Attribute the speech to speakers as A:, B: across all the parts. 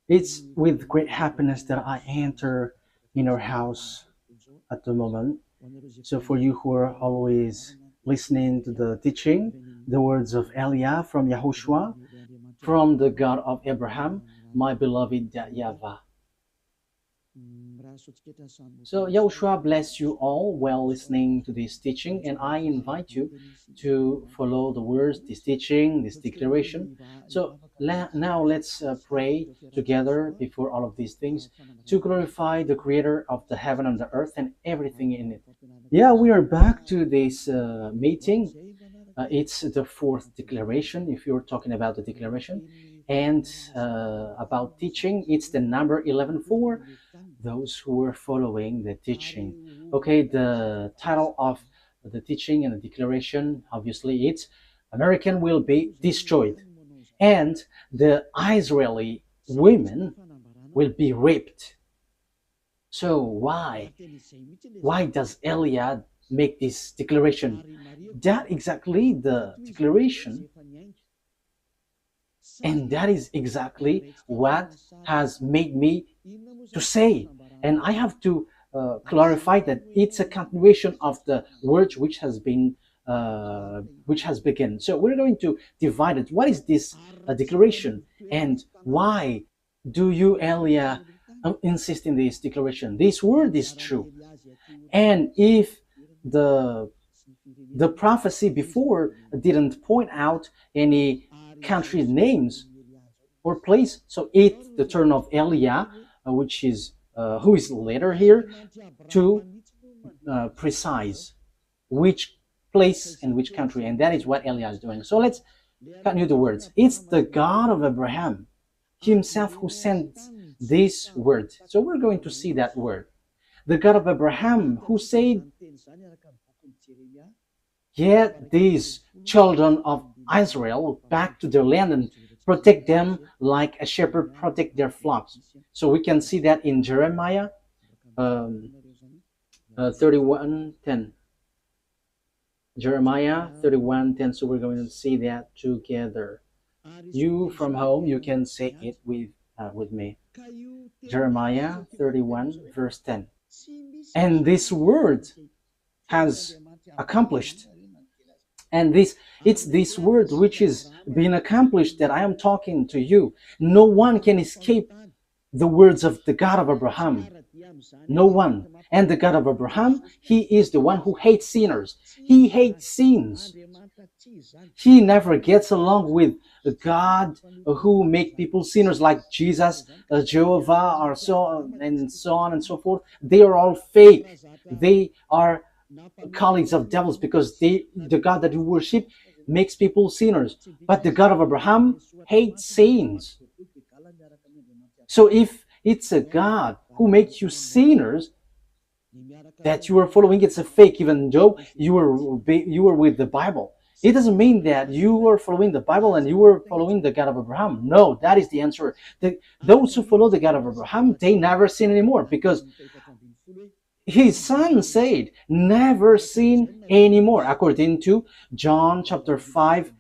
A: It's with great happiness that I enter in our house at the moment. So for you who are always listening to the teaching, the words of Eliah from Yahushua, from the God of Abraham, my beloved Yahvah. So Yahushua bless you all while listening to this teaching, and I invite you to follow the words, this teaching, this declaration. So now let's pray together before all of these things to glorify the Creator of the heaven and the earth and everything in it. Yeah, we are back to this meeting. It's the fourth declaration, if you're talking about the declaration. And about teaching, it's the number 11 for those who are following the teaching. Okay, the title of the teaching and the declaration, obviously, it's American will be destroyed. And the Israeli women will be raped. So why? Why does Eliah make this declaration? That exactly the declaration, and that is exactly what has made me to say. And I have to clarify that it's a continuation of the words which has begun. So we're going to divide it. What is this declaration, and why do you, Elia, insist in this declaration? This word is true, and if the prophecy before didn't point out any country names or place, so it's the turn of Elia, which is who is later here, to precise which place and which country, and that is what Elia is doing. So let's continue the words. It's the God of Abraham himself who sent this word. So we're going to see that word. The God of Abraham who said, get these children of Israel back to their land and protect them like a shepherd protect their flocks. So we can see that in Jeremiah 31:10. Jeremiah 31:10. So we're going to see that together. You from home, you can say it with me. Jeremiah 31 verse 10. And this word has accomplished. And it's this word which is being accomplished that I am talking to you. No one can escape the words of the God of Abraham. No one. And the God of Abraham, he is the one who hates sinners. He hates sins. He never gets along with a God who make people sinners like Jesus, Jehovah, or so on and so forth. They are all fake. They are colleagues of devils because the God that you worship makes people sinners. But the God of Abraham hates sins. So if it's a God who makes you sinners that you are following, it's a fake, even though you were with the Bible. It doesn't mean that you are following the Bible and you are following the God of Abraham. No, that is the answer. Those who follow the God of Abraham, they never sin anymore, because his son said, never sin anymore, according to John chapter 5,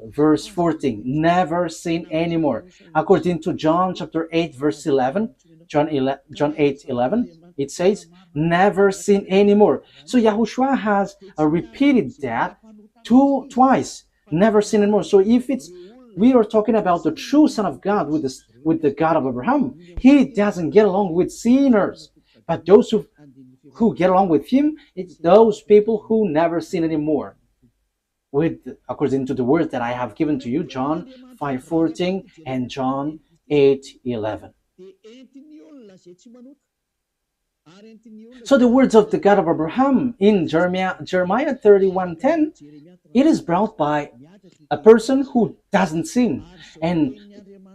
A: verse 14. Never sin anymore. According to John chapter 8, verse 11, John 8:11, it says, never sin anymore. So Yahushua has repeated that twice, never sin anymore. So if we are talking about the true Son of God with the God of Abraham, he doesn't get along with sinners. But those who get along with him, it's those people who never sin anymore. According to the words that I have given to you, John 5:14 and John 8:11. So the words of the God of Abraham in Jeremiah 31:10, it is brought by a person who doesn't sin, and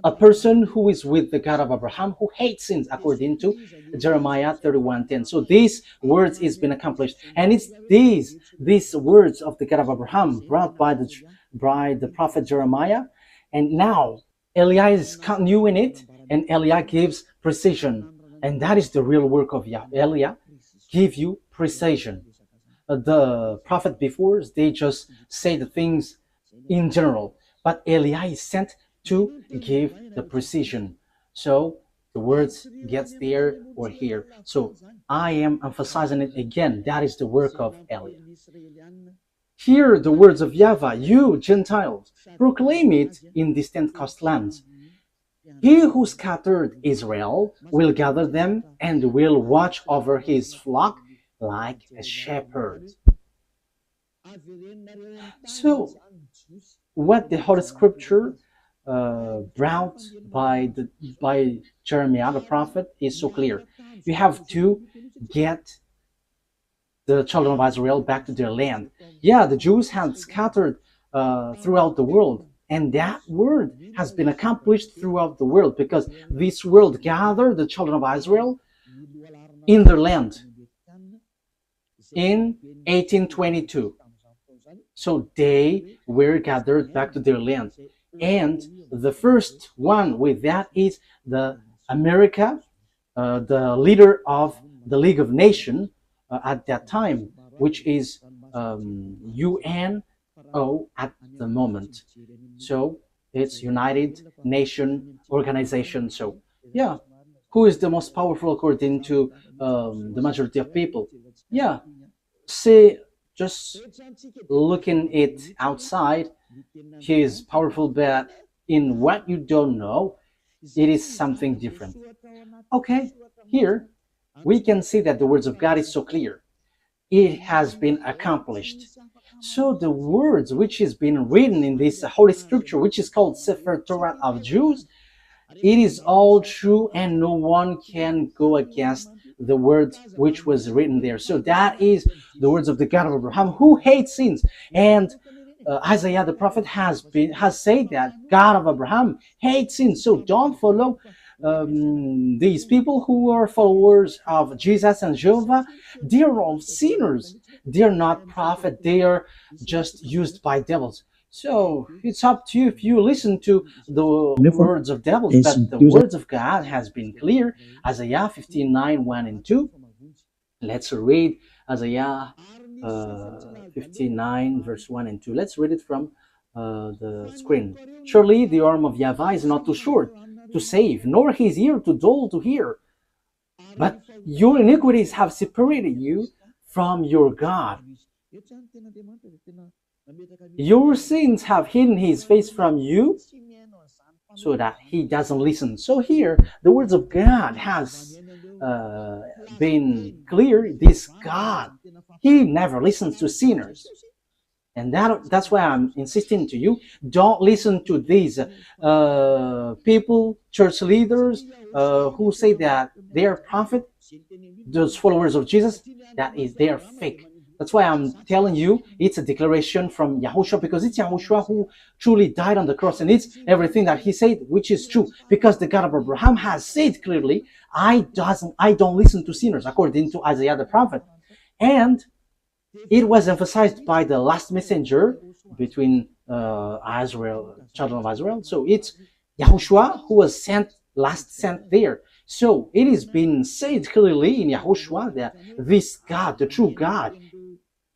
A: a person who is with the God of Abraham who hates sins, according to Jeremiah 31:10. So these words is been accomplished, and it's these words of the God of Abraham brought by the prophet Jeremiah, and now Eliah is continuing it, and Eliah gives precision, and that is the real work of Eliah, give you precision. The prophet before, they just say the things in general, but Eliah is sent to give the precision. So the words gets there or here. So I am emphasizing it again. That is the work of Eliah. Hear the words of YAHVAH, you Gentiles, proclaim it in distant coastlands. He who scattered Israel will gather them and will watch over his flock like a shepherd. So, what the Holy Scripture brought by Jeremiah the prophet is so clear. You have to get the children of Israel back to their land. Yeah, the Jews had scattered throughout the world, and that word has been accomplished throughout the world because this world gathered the children of Israel in their land in 1822. So they were gathered back to their land. And the first one with that is the America, the leader of the League of Nations at that time, which is UNO at the moment. So it's United Nation Organization. So yeah, who is the most powerful according to the majority of people? Yeah, see, just looking it outside, he is powerful, but in what you don't know, it is something different. Okay, here we can see that the words of God is so clear. It has been accomplished. So the words which is been written in this Holy Scripture, which is called Sefer Torah of Jews, it is all true and no one can go against the words which was written there. So that is the words of the God of Abraham, who hates sins. And Isaiah the prophet has said that God of Abraham hates sins. So don't follow these people who are followers of Jesus and Jehovah. They are all sinners. They are not prophet. They are just used by devils. So it's up to you if you listen to the words of devils, but the words of God has been clear. Isaiah 59, 1 and 2. Let's read Isaiah 59, verse 1 and 2. Let's read it from the screen. Surely the arm of YAHVAH is not too short to save, nor his ear too dull to hear. But your iniquities have separated you from your God. Your sins have hidden his face from you so that he doesn't listen. So here, the words of God has been clear. This God, he never listens to sinners. And that's why I'm insisting to you, don't listen to these people, church leaders, who say that they are prophet, those followers of Jesus, they are fake. That's why I'm telling you, it's a declaration from YAHOSHUAH, because it's YAHOSHUAH who truly died on the cross, and it's everything that he said, which is true, because the God of Abraham has said clearly, I don't listen to sinners, according to Isaiah the prophet. And it was emphasized by the last messenger between Israel, children of Israel. So it's YAHOSHUAH who was last sent there. So it is being said clearly in YAHOSHUAH that this God, the true God,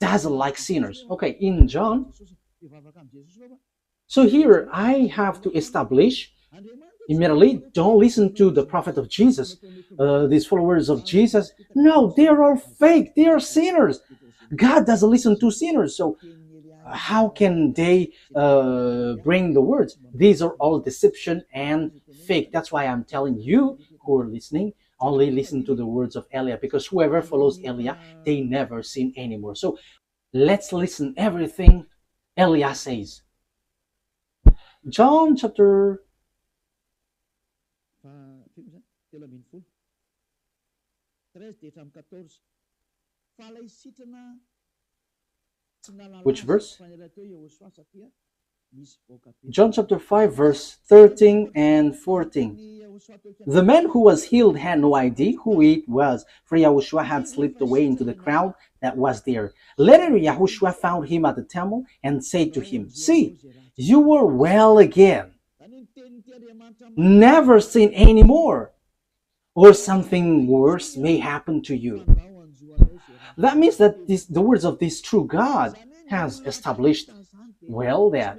A: doesn't like sinners. Okay, in John. So here I have to establish immediately, don't listen to the prophet of Jesus, these followers of Jesus. No, they are all fake. They are sinners. God doesn't listen to sinners. So how can they bring the words? These are all deception and fake. That's why I'm telling you who are listening, only listen to the words of Eliah, because whoever follows Eliah, they never sin anymore. So let's listen everything Eliah says. John chapter which verse? John chapter 5, verse 13 and 14. The man who was healed had no idea who it was, for YAHOSHUAH had slipped away into the crowd that was there. Later, YAHOSHUAH found him at the temple and said to him, "See, you are well again. Never sin anymore, or something worse may happen to you." That means that the words of this true God has established well that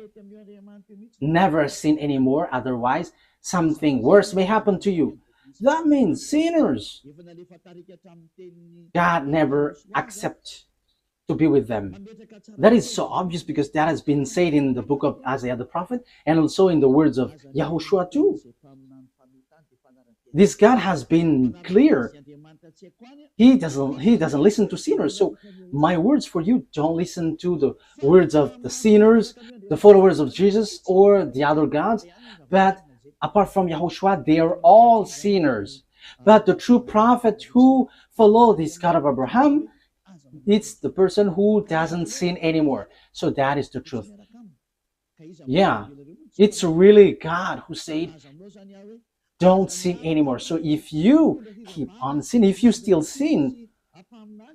A: never sin anymore, otherwise something worse may happen to you. That means sinners, God never accepts to be with them. That is so obvious because that has been said in the book of Isaiah the prophet and also in the words of YAHOSHUAH too. This God has been clear. He doesn't listen to sinners. So my words for you, don't listen to the words of the sinners, the followers of Jesus, or the other gods. But apart from YAHOSHUAH, they are all sinners. But the true prophet who follows this God of Abraham, it's the person who doesn't sin anymore. So that is the truth. Yeah, it's really God who said, don't sin anymore. So if you keep on sinning, if you still sin,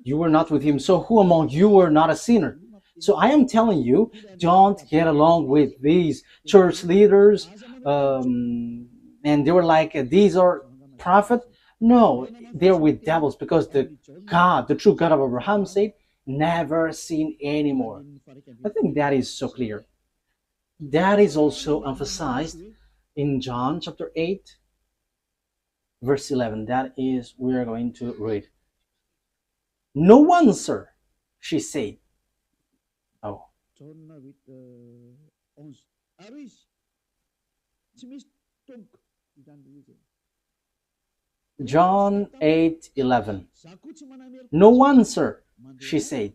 A: you are not with him. So who among you are not a sinner? So I am telling you, don't get along with these church leaders. And they were like, these are prophets. No, they're with devils because the true God of Abraham said, never sin anymore. I think that is so clear. That is also emphasized in John chapter 8, verse 11. That is, we are going to read. No one, sir, she said. Oh. John 8:11. No one, sir, she said.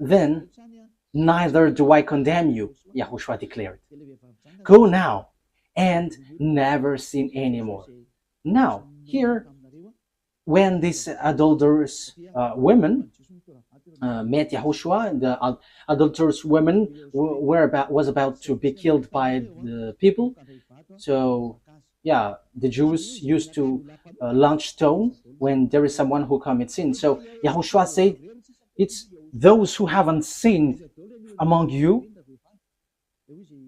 A: Then, neither do I condemn you, YAHOSHUAH declared. Go now and never sin anymore. Now, here, when these adulterous women met YAHOSHUAH, the adulterous women was about to be killed by the people. So, yeah, the Jews used to launch stone when there is someone who commits sin. So YAHOSHUAH said, it's those who haven't sinned among you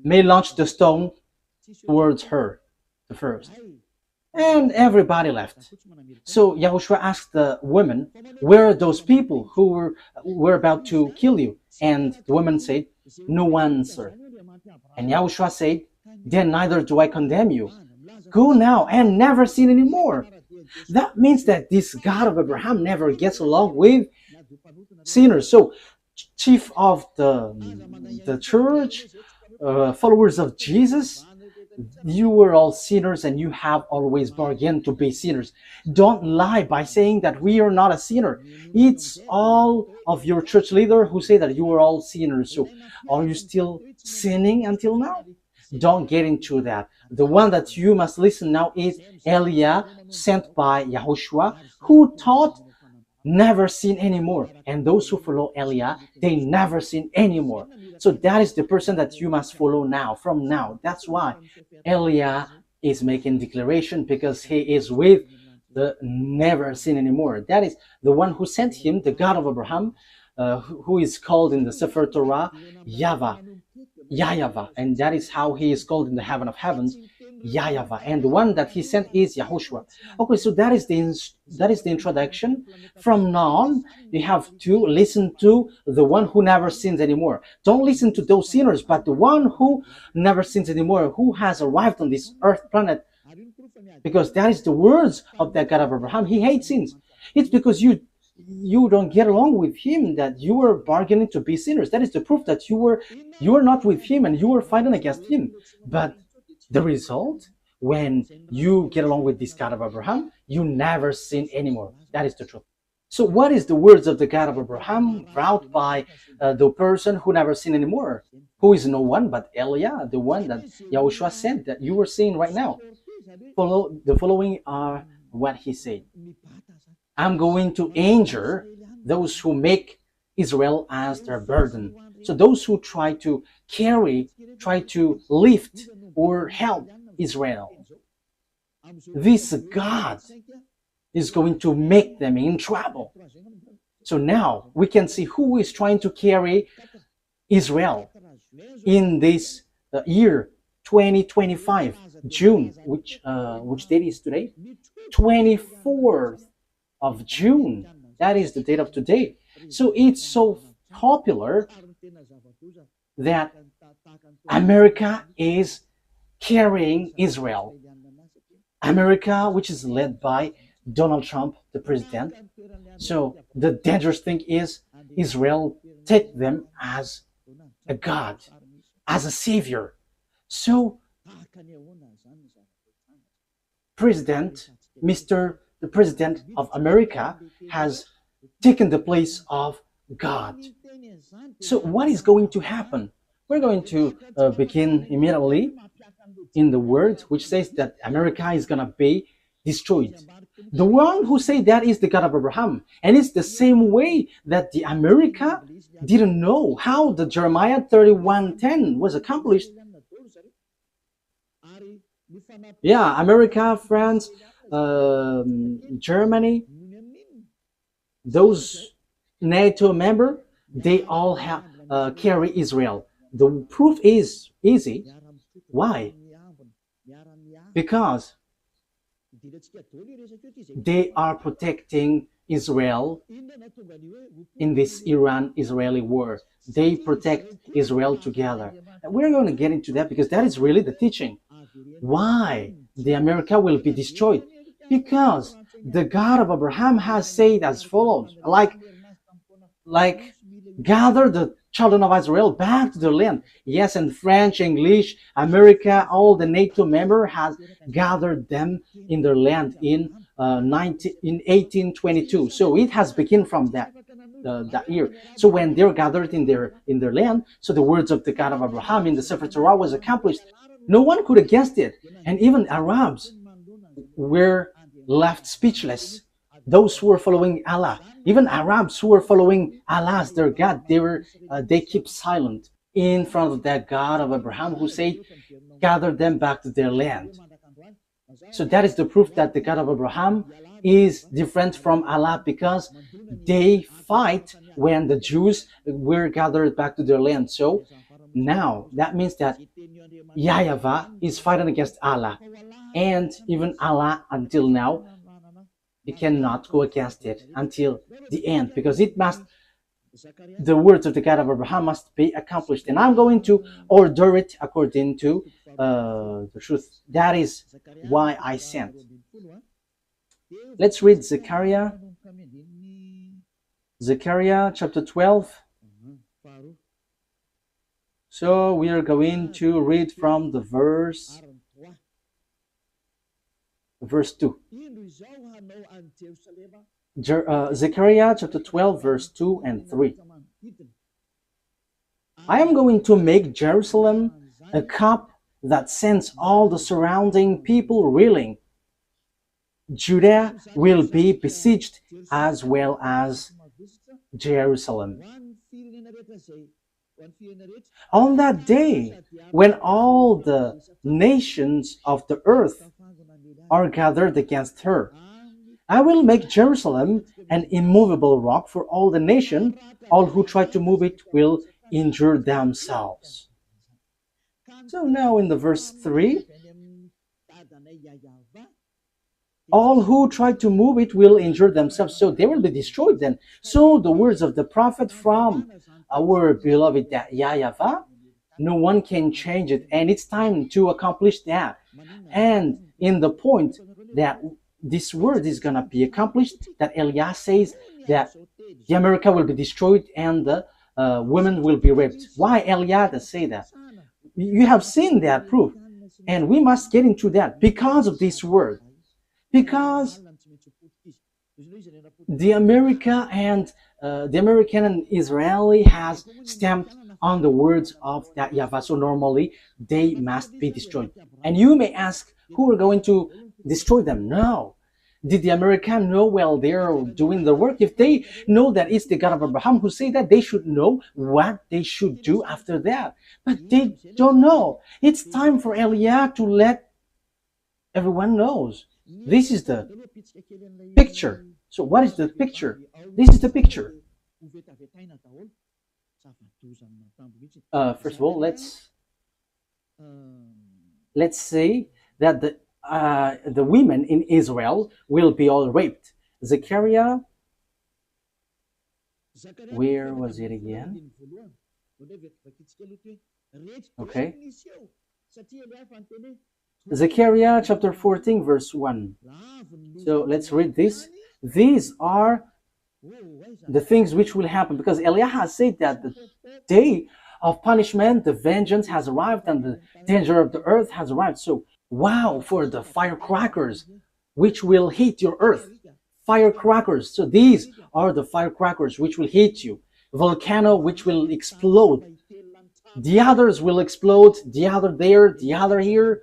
A: may launch the stone towards her, the first. And everybody left. So YAHOSHUAH asked the women, where are those people who were about to kill you? And the woman said, no one, sir. And YAHOSHUAH said, then neither do I condemn you. Go now and never sin anymore. That means that this God of Abraham never gets along with sinners. So chief of the church, followers of Jesus, you were all sinners and you have always bargained to be sinners. Don't lie by saying that we are not a sinner. It's all of your church leader who say that you are all sinners. So are you still sinning until now? Don't get into that. The one that you must listen now is Eliah, sent by YAHOSHUAH, who taught never sin anymore. And those who follow Eliah, they never sin anymore. So that is the person that you must follow now, from now. That's why Eliah is making declaration, because he is with the never sin anymore. That is the one who sent him, the God of Abraham, who is called in the Sefer Torah YAHVAH, YAHVAH, and that is how he is called in the heaven of heavens, YAHVAH, and the one that he sent is YAHOSHUAH. Okay, so that is the introduction. From now on, you have to listen to the one who never sins anymore. Don't listen to those sinners, but the one who never sins anymore, who has arrived on this earth planet, because that is the words of that God of Abraham. He hates sins. It's because you don't get along with him that you were bargaining to be sinners. That is the proof that you are not with him and you were fighting against him. But the result, when you get along with this God of Abraham, you never sin anymore. That is the truth. So what is the words of the God of Abraham brought by the person who never sinned anymore? Who is no one but Eliah, the one that YAHOSHUAH sent, that you were seeing right now. The following are what he said. I'm going to injure those who make Israel as their burden. So those who try to lift or help Israel. This God is going to make them in trouble. So now we can see who is trying to carry Israel in this year 2025, June, which date is today? 24th of June. That is the date of today. So it's so popular that America is carrying Israel. America, which is led by Donald Trump, the president. So the dangerous thing is Israel take them as a God, as a savior. So President, Mr. the President of America has taken the place of God. So what is going to happen? We're going to begin immediately in the word which says that America is going to be destroyed. The one who said that is the God of Abraham. And it's the same way that the America didn't know how the Jeremiah 31:10 was accomplished. Yeah, America, France, Germany, those NATO member, they all have carry Israel. The proof is easy. Why? Because they are protecting Israel in this Iran-Israeli war. They protect Israel together. And we're going to get into that because that is really the teaching. Why the America will be destroyed? Because the God of Abraham has said as follows, like gather the children of Israel back to their land. Yes, and French, English, America, all the NATO member has gathered them in their land in 1822. So it has begun from that year. So when they're gathered in their land, so the words of the God of Abraham in the Sefer Torah was accomplished. No one could have guessed it, and even Arabs were left speechless. Those who were following Allah, even Arabs who were following Allah as their God, they keep silent in front of that God of Abraham who said, gather them back to their land. So that is the proof that the God of Abraham is different from Allah, because they fight when the Jews were gathered back to their land. So now that means that YAHVAH is fighting against Allah, and even Allah until now, he cannot go against it until the end, because the words of the God of Abraham must be accomplished, and I'm going to order it according to the truth. That is why I sent. Let's read Zechariah chapter 12. So we are going to read from the verse 2. Zechariah chapter 12, verse 2 and 3. I am going to make Jerusalem a cup that sends all the surrounding people reeling. Judah will be besieged as well as Jerusalem. On that day, when all the nations of the earth are gathered against her, I will make Jerusalem an immovable rock for all the nation. All who try to move it will injure themselves. So now in the verse 3, all who try to move it will injure themselves. So they will be destroyed then. So the words of the prophet from our beloved YAHVAH, no one can change it. And it's time to accomplish that. And in the point that this word is going to be accomplished, that Eliah says that the America will be destroyed and the women will be raped. Why Eliah does say that? You have seen that proof. And we must get into that because of this word. Because the American and Israeli has stamped on the words of that YAHVAH. So normally they must be destroyed. And you may ask, who are going to destroy them? No. Did the American know while they're doing the work? If they know that it's the God of Abraham who said that, they should know what they should do after that. But they don't know. It's time for Eliah to let everyone knows. This is the picture. So what is the picture? This is the picture. First of all, let's say that the women in Israel will be all raped. Zechariah, where was it again? Okay. Zechariah chapter 14 verse 1. So let's read this. These are the things which will happen, because Eliah has said that the day of punishment, the vengeance has arrived, and the danger of the earth has arrived. So wow for the firecrackers which will hit your earth. Firecrackers. So these are the firecrackers which will hit you. Volcano which will explode. The others will explode, the other there, the other here.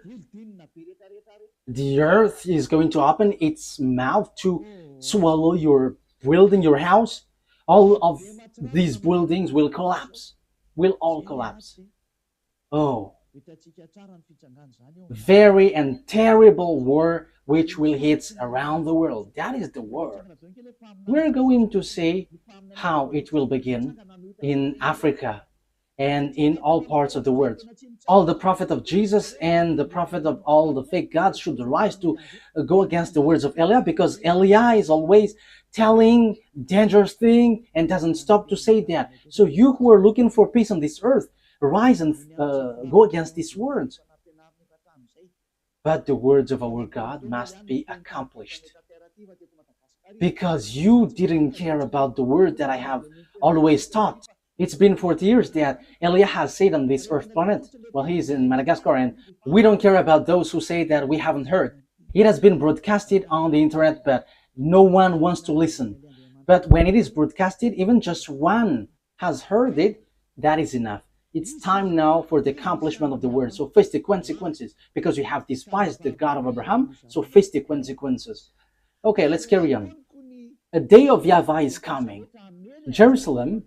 A: The earth is going to open its mouth to swallow your building, your house. All of these buildings will collapse, will all collapse. Oh, very and terrible war which will hit around the world. That is the war. We're going to see how it will begin in Africa and in all parts of the world. All the prophet of Jesus and the prophet of all the fake gods should rise to go against the words of Eliah, because Eliah is always telling dangerous thing and doesn't stop to say that. So you who are looking for peace on this earth, rise and go against these words. But the words of our God must be accomplished, because you didn't care about the word that I have always taught. It's been 40 years that Eliah has said on this earth planet. Well, he's in Madagascar, and we don't care about those who say that we haven't heard. It has been broadcasted on the internet, but no one wants to listen. But when it is broadcasted, even just one has heard it, that is enough. It's time now for the accomplishment of the word. So face the consequences, because you have despised the God of Abraham. So face the consequences. Okay, let's carry on. A day of YAHVAH is coming. Jerusalem,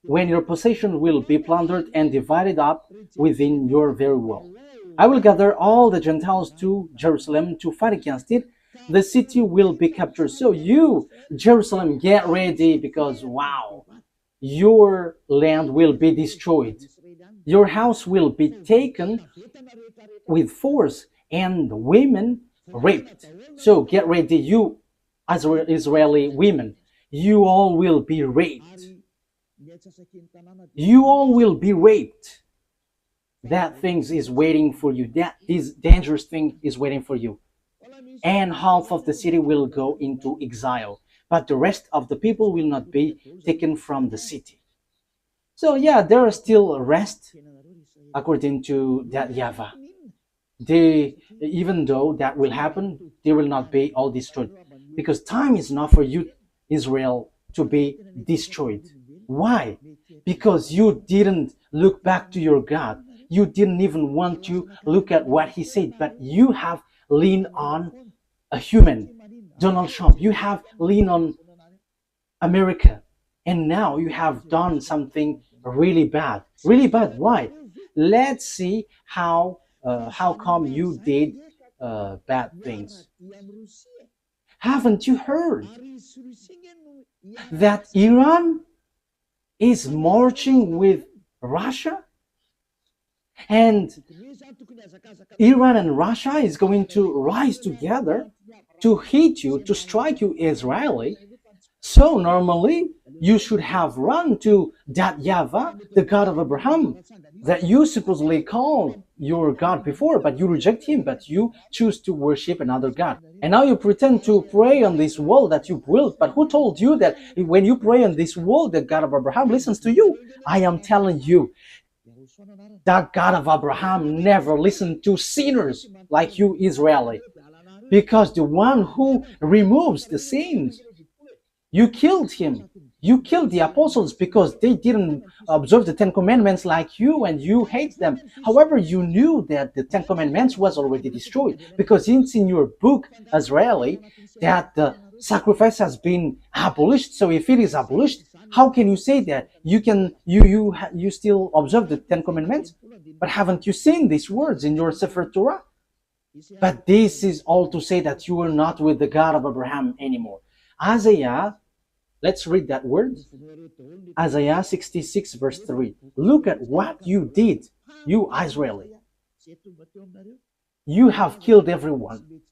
A: when your possession will be plundered and divided up within your very wall. I will gather all the Gentiles to Jerusalem to fight against it. The city will be captured. So you, Jerusalem, get ready, because wow, your land will be destroyed. Your house will be taken with force and women raped. So get ready, you Israeli women. You all will be raped. You all will be raped. That thing is waiting for you. That this dangerous thing is waiting for you. And half of the city will go into exile, but the rest of the people will not be taken from the city. So yeah, there are still rest according to that YAHVAH. Even though that will happen, they will not be all destroyed, because time is not for you, Israel, to be destroyed. Why? Because you didn't look back to your God. You didn't even want to look at what he said, but you have leaned on a human, Donald Trump. You have leaned on America, and now you have done something really bad. Really bad. Why? Let's see how come you did bad things. Haven't you heard that Iran is marching with Russia? And Iran and Russia is going to rise together to hit you, to strike you, Israeli. So normally you should have run to that YAHVAH, the God of Abraham, that you supposedly call your God before, but you reject him, but you choose to worship another God. And now you pretend to pray on this wall that you built, but who told you that when you pray on this wall, the God of Abraham listens to you? I am telling you, that God of Abraham never listened to sinners like you, Israeli, because the one who removes the sins, you killed him. You killed the apostles because they didn't observe the 10 Commandments like you, and you hate them. However, you knew that the 10 Commandments was already destroyed, because it's in your book, Israeli, that the sacrifice has been abolished. So if it is abolished, how can you say that you still observe the 10 Commandments? But haven't you seen these words in your Sefer Torah? But this is all to say that you are not with the God of Abraham anymore. Isaiah, let's read that word. Isaiah 66 verse 3. Look at what you did, you Israeli. You have killed everyone.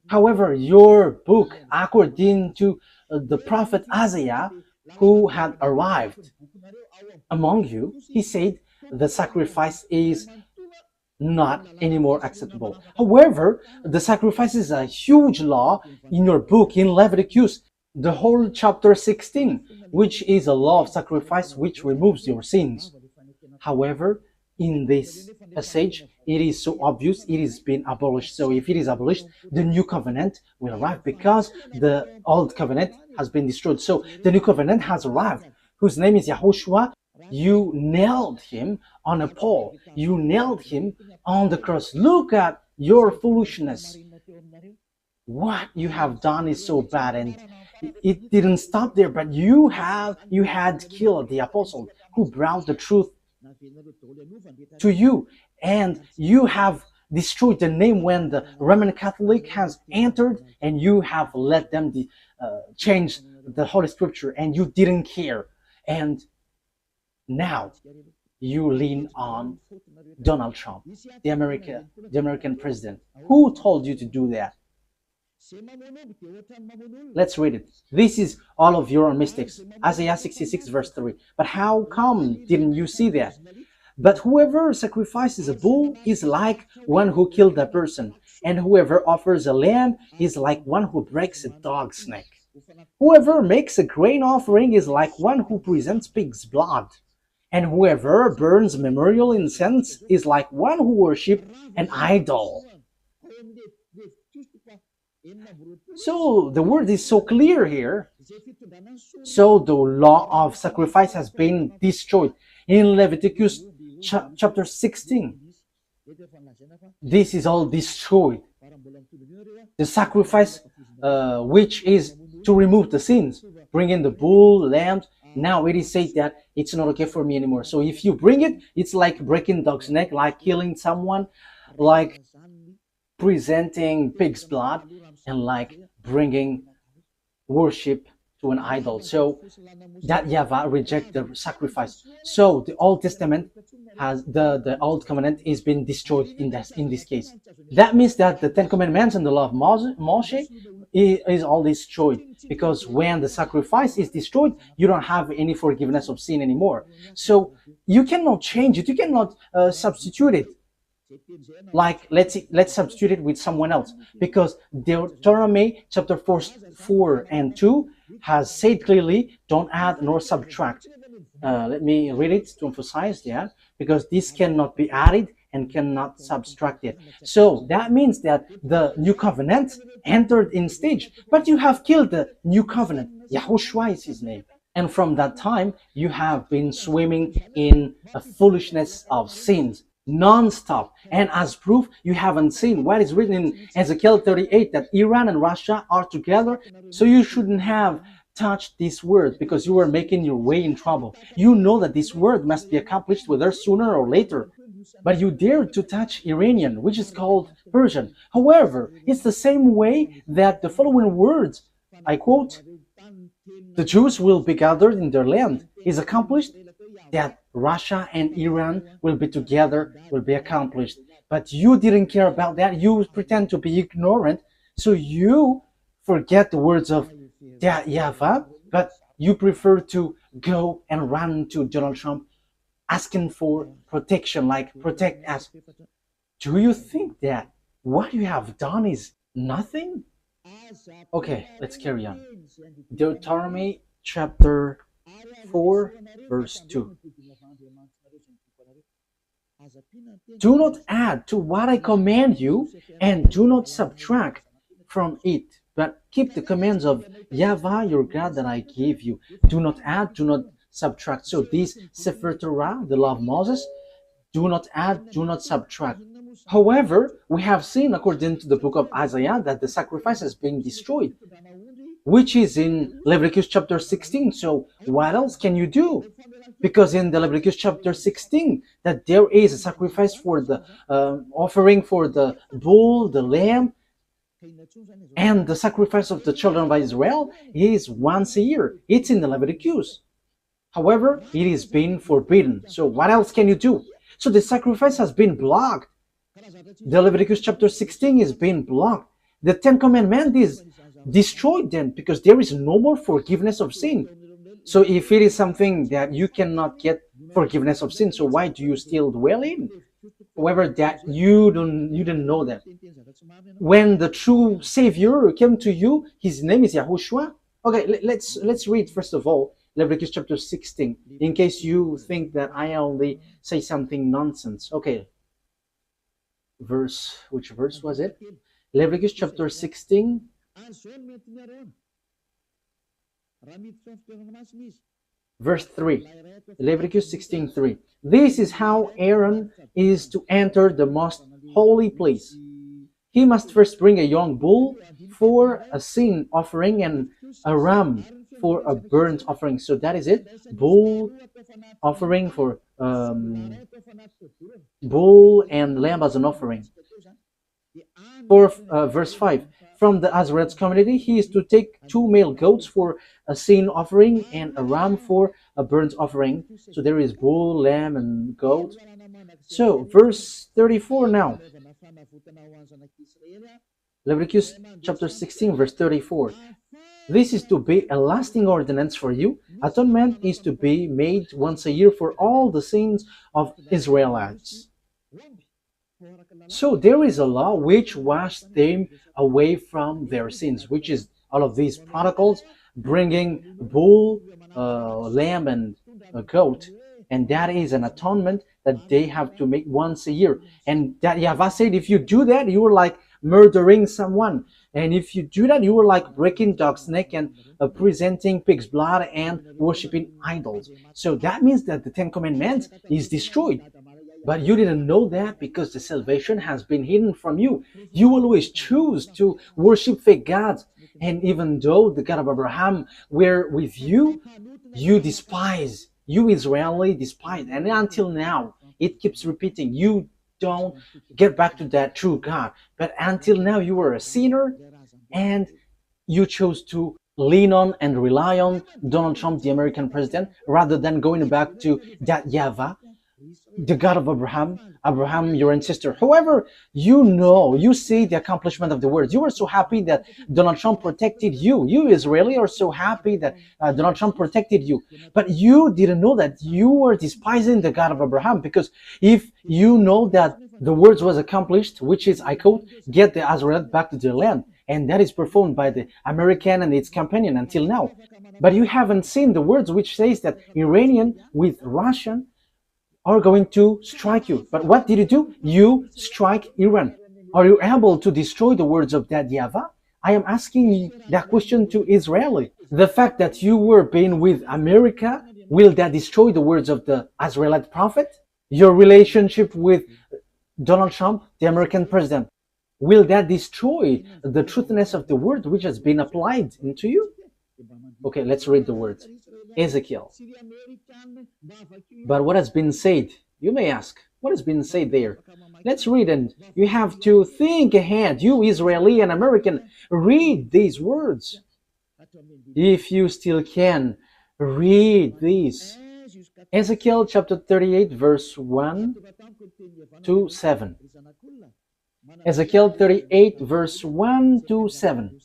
A: However, your book, according to the prophet Isaiah, who had arrived among you, he said the sacrifice is not anymore acceptable. However, the sacrifice is a huge law in your book in Leviticus, the whole chapter 16, which is a law of sacrifice which removes your sins. However, in this passage, it is so obvious it is being abolished. So if it is abolished, the new covenant will arrive because the old covenant has been destroyed. So the new covenant has arrived, whose name is YAHOSHUAH. You nailed him on a pole. You nailed him on the cross. Look at your foolishness. What you have done is so bad, and it didn't stop there, but you had killed the apostle who brought the truth to you, and you have destroyed the name when the Roman Catholic has entered, and you have let them change the Holy Scripture, and you didn't care. And now you lean on Donald Trump, the American president. Who told you to do that? Let's read it. This is all of your mistakes. Isaiah 66 verse 3. But how come didn't you see that? But whoever sacrifices a bull is like one who killed a person, and whoever offers a lamb is like one who breaks a dog's neck. Whoever makes a grain offering is like one who presents pig's blood, and whoever burns memorial incense is like one who worships an idol. So the word is so clear here. So the law of sacrifice has been destroyed. In Leviticus chapter 16, this is all destroyed. The sacrifice, which is to remove the sins, bring in the bull, lamb. Now it is said that it's not okay for me anymore. So if you bring it, it's like breaking dog's neck, like killing someone, like presenting pig's blood, and like bringing worship to an idol. So that YAHVAH reject the sacrifice. So the Old Testament has the Old Covenant is being destroyed in this case. That means that the Ten Commandments and the law of Moshe is all destroyed, because when the sacrifice is destroyed, you don't have any forgiveness of sin anymore. So you cannot change it. You cannot substitute it. Like let's substitute it with someone else, because Deuteronomy chapter 4 and 2 has said clearly, don't add nor subtract. Let me read it to emphasize that, because this cannot be added and cannot subtracted. So that means that the new covenant entered in stage, but you have killed the new covenant. YAHOSHUAH is his name. And from that time, you have been swimming in a foolishness of sins non-stop. And as proof, you haven't seen what is written in Ezekiel 38, that Iran and Russia are together. So you shouldn't have touched this word, because you were making your way in trouble. You know that this word must be accomplished with her sooner or later. But you dared to touch Iranian, which is called Persian. However, it's the same way that the following words, I quote, the Jews will be gathered in their land, is accomplished, that Russia and Iran will be together, will be accomplished. But you didn't care about that. You pretend to be ignorant. So you forget the words of YAHVAH, but you prefer to go and run to Donald Trump asking for protection, like protect us. Do you think that what you have done is nothing? Okay, let's carry on. Deuteronomy chapter 4 verse 2. Do not add to what I command you, and do not subtract from it, but keep the commands of YAHVAH your God that I gave you. Do not add, do not subtract. So this Sefer Torah, the law of Moses, do not add, do not subtract. However, we have seen, according to the book of Isaiah, that the sacrifice has been destroyed, which is in Leviticus chapter 16. So what else can you do? Because in the Leviticus chapter 16, that there is a sacrifice for the offering for the bull, the lamb, and the sacrifice of the children of Israel is once a year. It's in the Leviticus. However, it is being forbidden. So what else can you do? So the sacrifice has been blocked. The Leviticus chapter 16 is being blocked. The Ten Commandments is destroyed then, because there is no more forgiveness of sin. So if it is something that you cannot get forgiveness of sin, so why do you still dwell in? However, that you didn't know that. When the true Savior came to you, his name is Yahushua. Okay, let's read first of all Leviticus chapter 16, in case you think that I only say something nonsense. Okay, which verse was it? Leviticus chapter 16, verse 3. Leviticus 16:3. This is how Aaron is to enter the most holy place. He must first bring a young bull for a sin offering and a ram for a burnt offering. So that is it. Bull offering for bull and lamb as an offering. For verse 5. From the Azarites community, he is to take 2 male goats for a sin offering and a ram for a burnt offering. So there is bull, lamb, and goat. So verse 34 now. Leviticus chapter 16, verse 34. This is to be a lasting ordinance for you. Atonement is to be made once a year for all the sins of Israelites. So there is a law which washed them away from their sins, which is all of these protocols, bringing bull, lamb, and a goat. And that is an atonement that they have to make once a year. And that YAHVAH said, if you do that, you are like murdering someone. And if you do that, you are like breaking dog's neck and presenting pig's blood and worshiping idols. So that means that the Ten Commandments is destroyed. But you didn't know that because the salvation has been hidden from you. You always choose to worship fake gods. And even though the God of Abraham were with you, you despise. You Israeli despise. And until now, it keeps repeating. You don't get back to that true God. But until now, you were a sinner and you chose to lean on and rely on Donald Trump, the American president, rather than going back to that YAHVAH, the God of Abraham, your ancestor. However, you see the accomplishment of the words. You are so happy that Donald Trump protected you. You Israeli are so happy that Donald Trump protected you. But you didn't know that you were despising the God of Abraham, because if you know that the words was accomplished, which is, I quote, get the Azarites back to their land, and that is performed by the American and its companion until now. But you haven't seen the words which says that Iranian with Russian are going to strike you. But what did you do? You strike Iran. Are you able to destroy the words of that YAHVAH? I am asking that question to Israeli. The fact that you were being with America, will that destroy the words of the Israelite prophet? Your relationship with Donald Trump, the American president, will that destroy the truthiness of the word which has been applied into you? Okay, let's read the words. Ezekiel. But what has been said? You may ask, what has been said there? Let's read, and you have to think ahead. You Israeli and American, read these words. If you still can, read these. Ezekiel chapter 38, verse 1 to 7. Ezekiel 38, verse 1 to 7.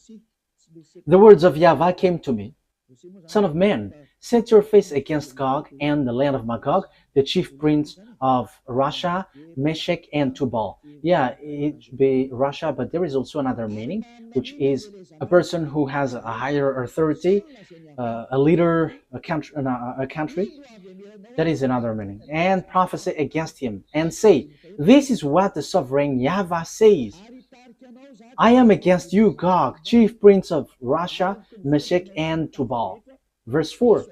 A: The words of YAHVAH came to me. Son of man, set your face against Gog and the land of Magog, the chief prince of Russia, Meshech, and Tubal. Yeah, it should be Russia, but there is also another meaning, which is a person who has a higher authority, a leader, a country. That is another meaning. And prophesy against him, and say, this is what the sovereign YAHVAH says. I am against you, Gog, chief prince of Russia, Meshech, and Tubal. Verse 4.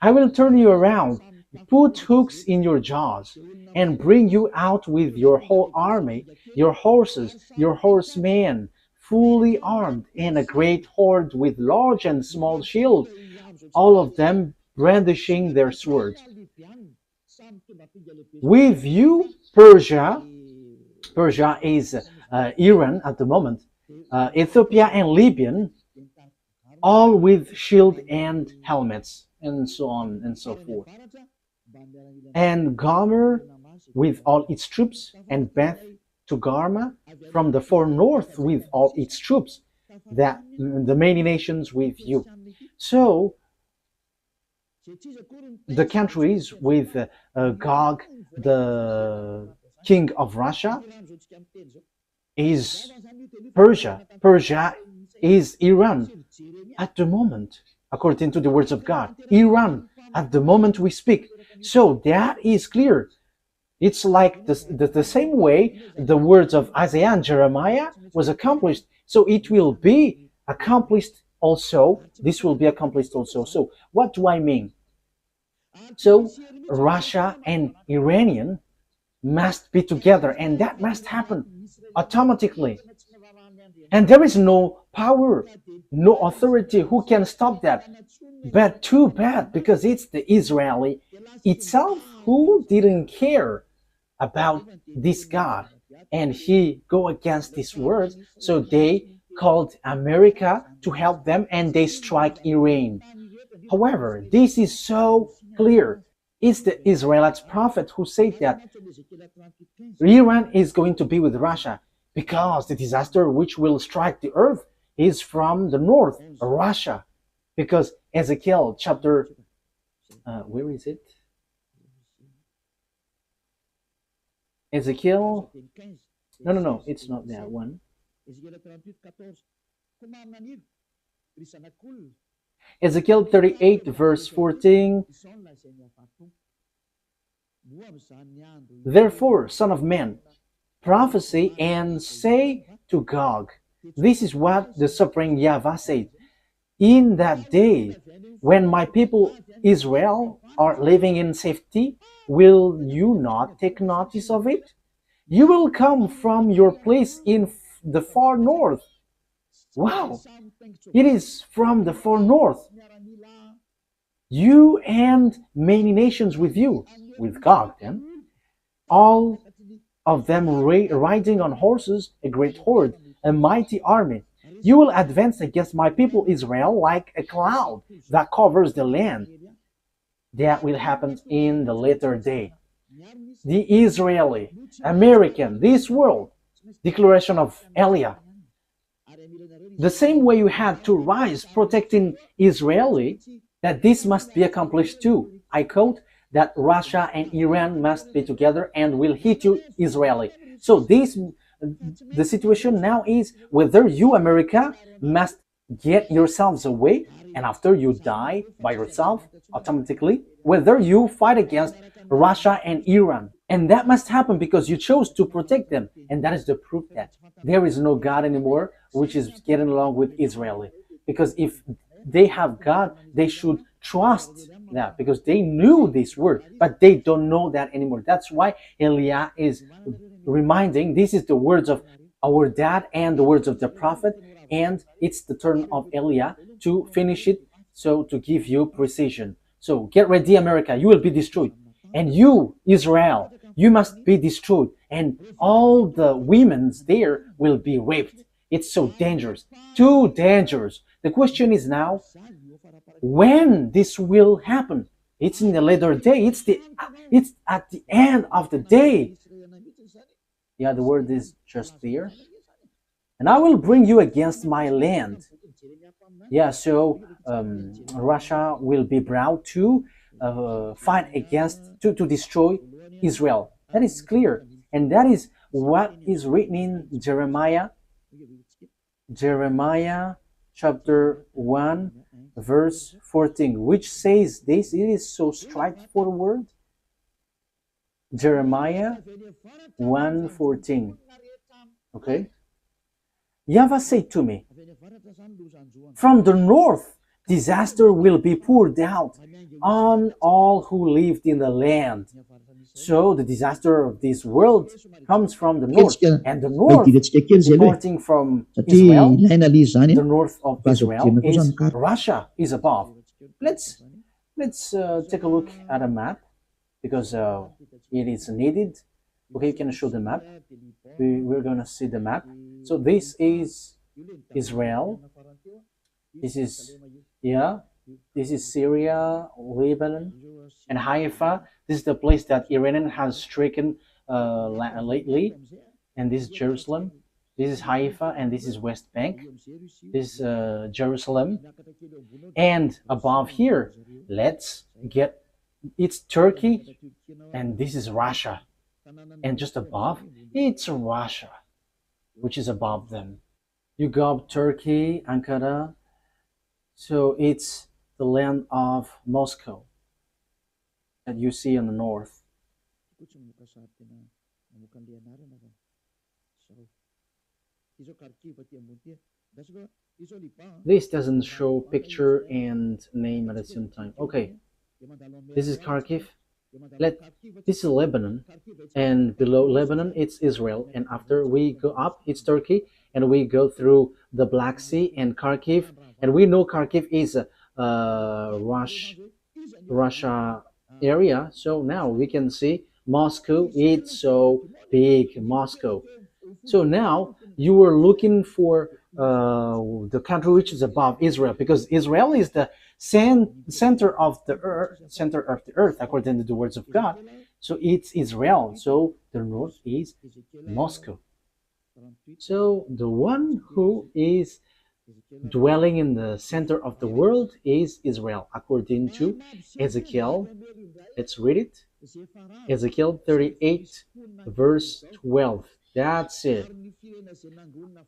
A: I will turn you around, put hooks in your jaws, and bring you out with your whole army, your horses, your horsemen, fully armed, and a great horde with large and small shields, all of them brandishing their swords. With you, Persia is Iran at the moment, Ethiopia and Libya, all with shield and helmets, and so on and so forth. And Gomer with all its troops, and Beth Togarmah from the far north with all its troops, that the many nations with you. So the countries with Gog, king of Russia is Persia. Persia is Iran at the moment, according to the words of God. Iran at the moment we speak. So that is clear. It's like the same way the words of Isaiah and Jeremiah was accomplished. So it will be accomplished also. This will be accomplished also. So what do I mean? So Russia and Iranian must be together, and that must happen automatically. And there is no power, no authority who can stop that. But too bad, because it's the Israeli itself who didn't care about this God, and he go against his words. So they called America to help them, and they strike Iran. However, this is so clear. It's the Israelite prophet who said that Iran is going to be with Russia because the disaster which will strike the earth is from the north, Russia. Because Ezekiel chapter, where is it? Ezekiel, no, it's not that one. Ezekiel 38 verse 14. Therefore, son of man, prophesy and say to Gog, this is what the sovereign YAHVAH said. In that day, when my people Israel are living in safety, will you not take notice of it? You will come from your place in the far north. Wow! It is from the far north. You and many nations with you, with God then, all of them riding on horses, a great horde, a mighty army. You will advance against my people Israel like a cloud that covers the land. That will happen in the later day. The Israeli, American, this world, declaration of Eliah. The same way you had to rise protecting Israeli, that this must be accomplished too. I quote, that Russia and Iran must be together and will hit you Israeli. So the situation now is whether you, America, must get yourselves away, and after you die by yourself automatically, whether you fight against Russia and Iran. And that must happen because you chose to protect them. And that is the proof that there is no God anymore which is getting along with Israeli. Because if they have God, they should trust that, because they knew this word, but they don't know that anymore. That's why Eliah is reminding, this is the words of our dad and the words of the prophet, and it's the turn of Eliah to finish it, so to give you precision. So get ready, America, you will be destroyed. And you, Israel, you must be destroyed. And all the women there will be raped. It's so dangerous, too dangerous. The question is now, when this will happen? It's in the later day. It's at the end of the day. Yeah, the word is just there. And I will bring you against my land. Yeah, so Russia will be brought to fight against, to destroy Israel. That is clear. And that is what is written in Jeremiah chapter 1 verse 14, which says this. It is so straightforward. Jeremiah 1:14. Okay. YAHVAH said to me, from the north disaster will be poured out on all who lived in the land. So the disaster of this world comes from the north, and the north, departing from Israel, the north of Israel is Russia is above. Let's take a look at a map, because it is needed. Okay, you can show the map. We're going to see the map. So this is Israel. This is, yeah, this is Syria, Lebanon, and Haifa. This is the place that Iran has stricken lately. And this is Jerusalem. This is Haifa, and this is West Bank. This is Jerusalem. And above here, let's get, it's Turkey, and this is Russia. And just above, it's Russia, which is above them. You go up Turkey, Ankara, so it's the land of Moscow that you see in the north. This doesn't show picture and name at the same time. Okay, this is Kharkiv. This is Lebanon, and below Lebanon it's Israel, and after we go up it's Turkey, and we go through the Black Sea and Kharkiv, and we know Kharkiv is a Russia area. So now we can see Moscow. It's so big, Moscow. So now you were looking for the country which is above Israel, because Israel is the center of the earth, according to the words of God. So it's Israel. So the north is Moscow. So the one who is dwelling in the center of the world is Israel, according to Ezekiel. Let's read it. Ezekiel 38, verse 12. That's it.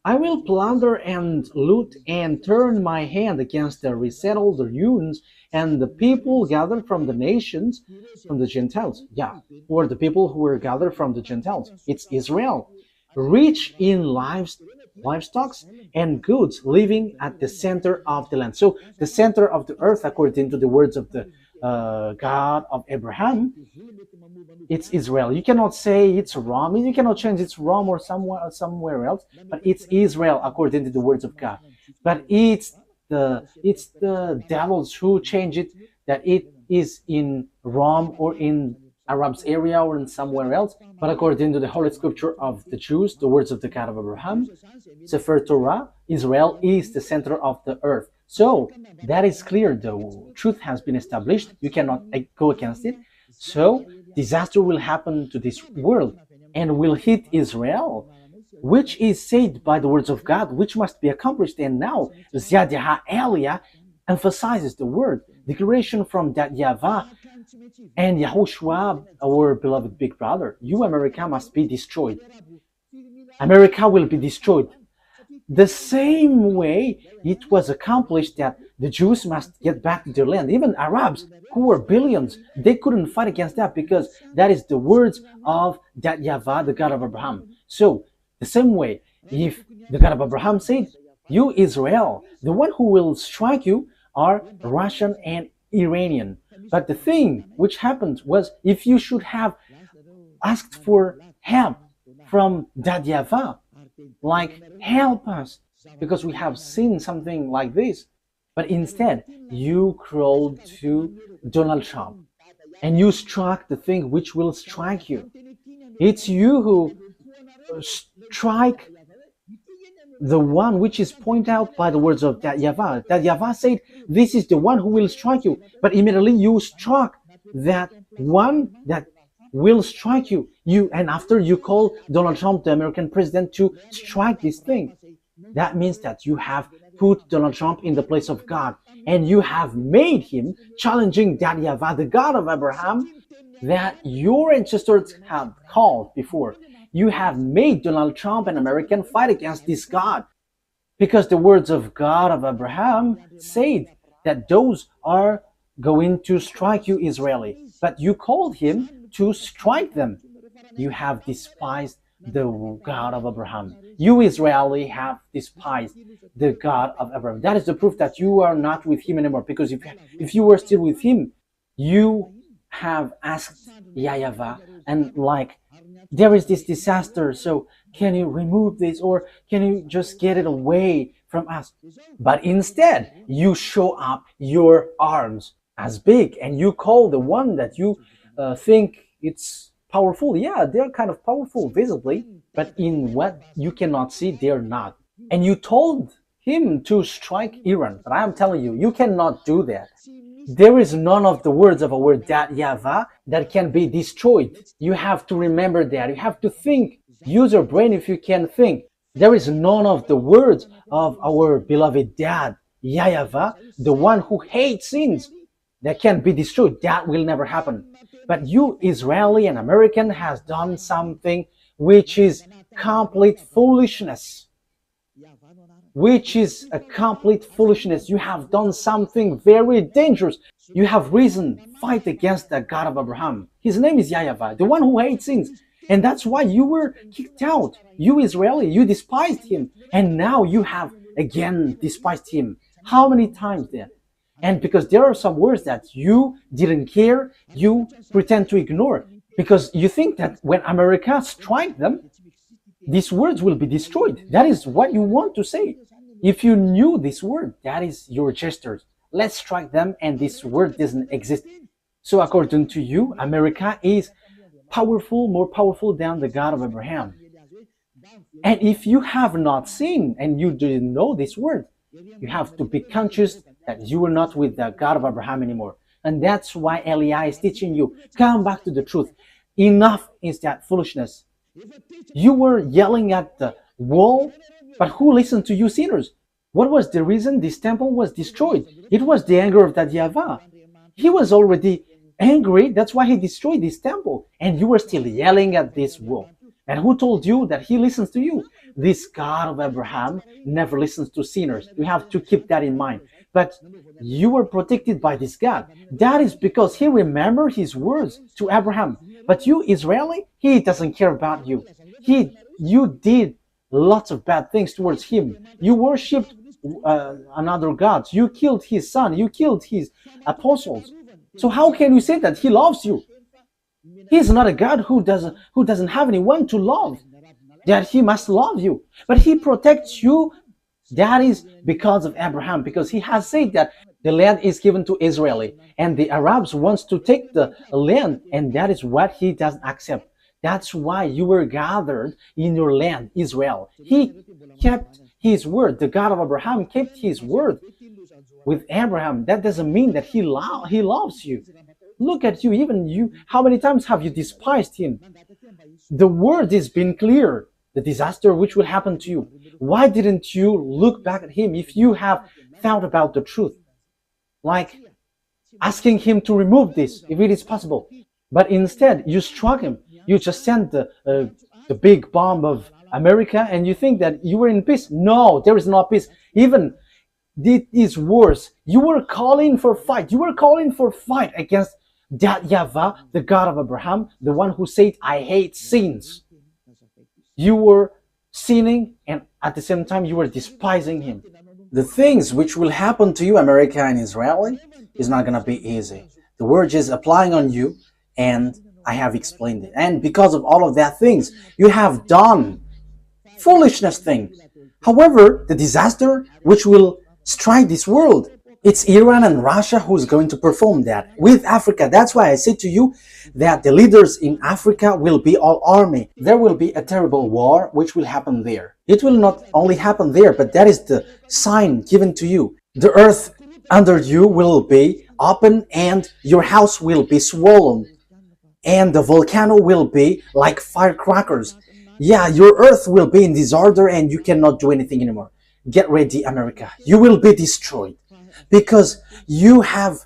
A: I will plunder and loot and turn my hand against the resettled ruins and the people gathered from the nations, from the Gentiles. Yeah, or the people who were gathered from the Gentiles. It's Israel, rich in livestock and goods, living at the center of the land. So the center of the earth, according to the words of the God of Abraham, it's Israel. You cannot say it's Rome. You cannot change it's Rome or somewhere else, but it's Israel according to the words of God. But it's the devils who change it, that it is in Rome or in Arabs area or in somewhere else. But according to the Holy Scripture of the Jews, the words of the God of Abraham, Sefer Torah, Israel is the center of the earth. So that is clear. The truth has been established. You cannot go against it. So disaster will happen to this world and will hit Israel, which is said by the words of God, which must be accomplished. And now YAH emphasizes the word declaration from that YAHVAH and YAHOSHUAH, our beloved big brother. You, America, must be destroyed. America will be destroyed. The same way it was accomplished that the Jews must get back to their land. Even Arabs, who were billions, they couldn't fight against that, because that is the words of that YAHVAH, the God of Abraham. So, the same way, if the God of Abraham said, you Israel, the one who will strike you are Russian and Iranian. But the thing which happened was, if you should have asked for help from that YAHVAH, like, help us, because we have seen something like this. But instead, you crawled to Donald Trump and you struck the thing which will strike you. It's you who strike the one which is pointed out by the words of that YAHVAH. That YAHVAH said, this is the one who will strike you. But immediately you struck that one that will strike you. And after you call Donald Trump, the American president, to strike this thing. That means that you have put Donald Trump in the place of God, and you have made him challenging that YAHVAH, the God of Abraham, that your ancestors have called before. You have made Donald Trump an American fight against this God, because the words of God of Abraham said that those are going to strike you, Israeli. But you called him to strike them. You have despised the God of Abraham. You, Israeli, have despised the God of Abraham. That is the proof that you are not with him anymore. Because if you were still with him, you have asked YAHVAH, and like, there is this disaster, so can you remove this, or can you just get it away from us? But instead, you show up your arms as big, and you call the one that you think it's powerful. Yeah, they're kind of powerful visibly, but in what you cannot see, they're not. And you told him to strike Iran, but I am telling you, you cannot do that. There is none of the words of our that YAHVAH that can be destroyed. You have to remember that. You have to think. Use your brain if you can think. There is none of the words of our beloved dad, YAHVAH, the one who hates sins. that can be destroyed. That will never happen. But you, Israeli and American, has done something which is complete foolishness. Which is a complete foolishness. You have done something very dangerous. You have risen, fight against the God of Abraham. His name is YAHVAH, the one who hates sins. And that's why you were kicked out. You Israeli, you despised him. And now you have again despised him. How many times then? And because there are some words that you didn't care, you pretend to ignore. Because you think that when America strikes them, these words will be destroyed. That is what you want to say. If you knew this word, that is your gestures. Let's strike them and this word doesn't exist. So according to you, America is powerful, more powerful than the God of Abraham. And if you have not seen and you didn't know this word, you have to be conscious that you are not with the God of Abraham anymore. And that's why Eliah is teaching you, come back to the truth. Enough is that foolishness. You were yelling at the wall, but who listened to you sinners? What was the reason this temple was destroyed? It was the anger of that YAHVAH. He was already angry, that's why he destroyed this temple. And you were still yelling at this wall. And who told you that he listens to you? This God of Abraham never listens to sinners. You have to keep that in mind. But you were protected by this God. That is because he remembered his words to Abraham. But you, Israeli, he doesn't care about you. You did lots of bad things towards him. You worshipped another gods. You killed his son. You killed his apostles. So how can you say that he loves you? He is not a God who doesn't have anyone to love. That he must love you. But he protects you. That is because of Abraham, because he has said that the land is given to Israeli, and the Arabs wants to take the land, and that is what he doesn't accept. That's why you were gathered in your land, Israel. He kept his word. The God of Abraham kept his word with Abraham. That doesn't mean that he loves you. Look at you, even you. How many times have you despised him? The word has been clear. The disaster which will happen to you. Why didn't you look back at him if you have thought about the truth? Like asking him to remove this, if it is possible. But instead, you struck him. You just sent the big bomb of America and you think that you were in peace. No, there is no peace. Even it is worse. You were calling for fight. You were calling for fight against that YAHVAH, the God of Abraham, the one who said, I hate sins. You were sinning and at the same time you were despising him. The things which will happen to you, America and Israeli, is not going to be easy. The word is applying on you and I have explained it. And because of all of that things, you have done foolishness thing. However, the disaster which will strike this world, it's Iran and Russia who's going to perform that with Africa. That's why I say to you that the leaders in Africa will be all army. There will be a terrible war which will happen there. It will not only happen there, but that is the sign given to you. The earth under you will be open and your house will be swollen. And the volcano will be like firecrackers. Yeah, your earth will be in disorder and you cannot do anything anymore. Get ready, America. You will be destroyed. Because you have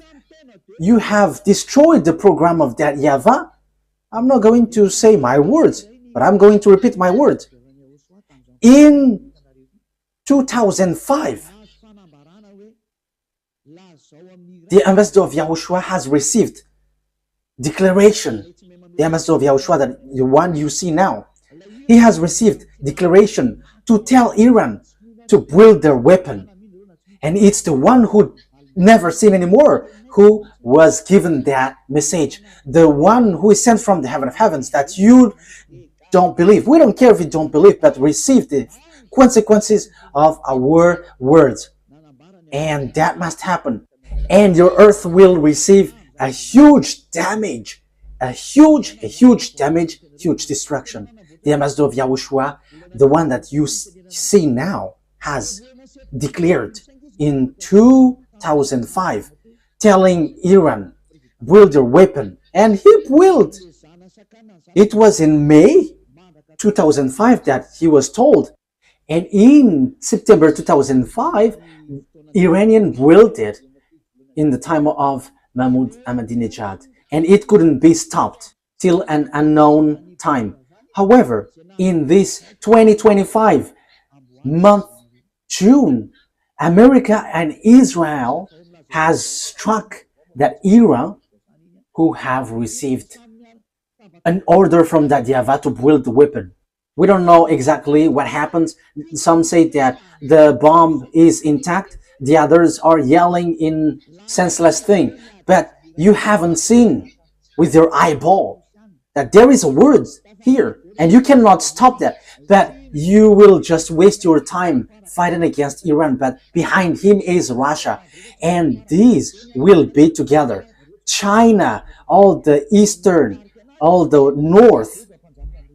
A: destroyed the program of that YAHVAH. I'm not going to say my words, but I'm going to repeat my words. In 2005, the ambassador of YAHOSHUAH has received declaration. The ambassador of YAHOSHUAH, that the one you see now, he has received declaration to tell Iran to build their weapon. And it's the one who never seen anymore who was given that message. The one who is sent from the heaven of heavens that you don't believe. We don't care if you don't believe, but receive the consequences of our words. And that must happen. And your earth will receive a huge damage. A huge damage, huge destruction. The ambassador of YAHOSHUAH, the one that you see now, has declared in 2005, telling Iran, build your weapon. And he built. It was in May 2005 that he was told. And in September 2005, Iranian built it in the time of Mahmoud Ahmadinejad, and it couldn't be stopped till an unknown time. However, in this 2025 month, June, America and Israel has struck that era who have received an order from that YAHVAH to build the weapon. We don't know exactly what happens. Some say that the bomb is intact. The others are yelling in senseless thing. But you haven't seen with your eyeball that there is a word here and you cannot stop that. But you will just waste your time fighting against Iran. But behind him is Russia. And these will be together. China, all the eastern, all the north,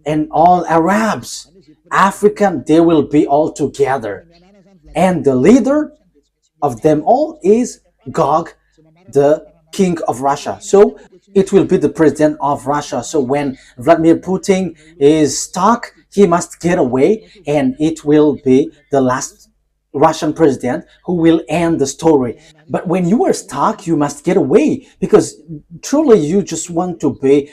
A: and all Arabs, African, they will be all together. And the leader of them all is Gog, the king of Russia. So it will be the president of Russia. So when Vladimir Putin is stuck, he must get away, and it will be the last Russian president who will end the story. But when you are stuck, you must get away, because truly you just want to be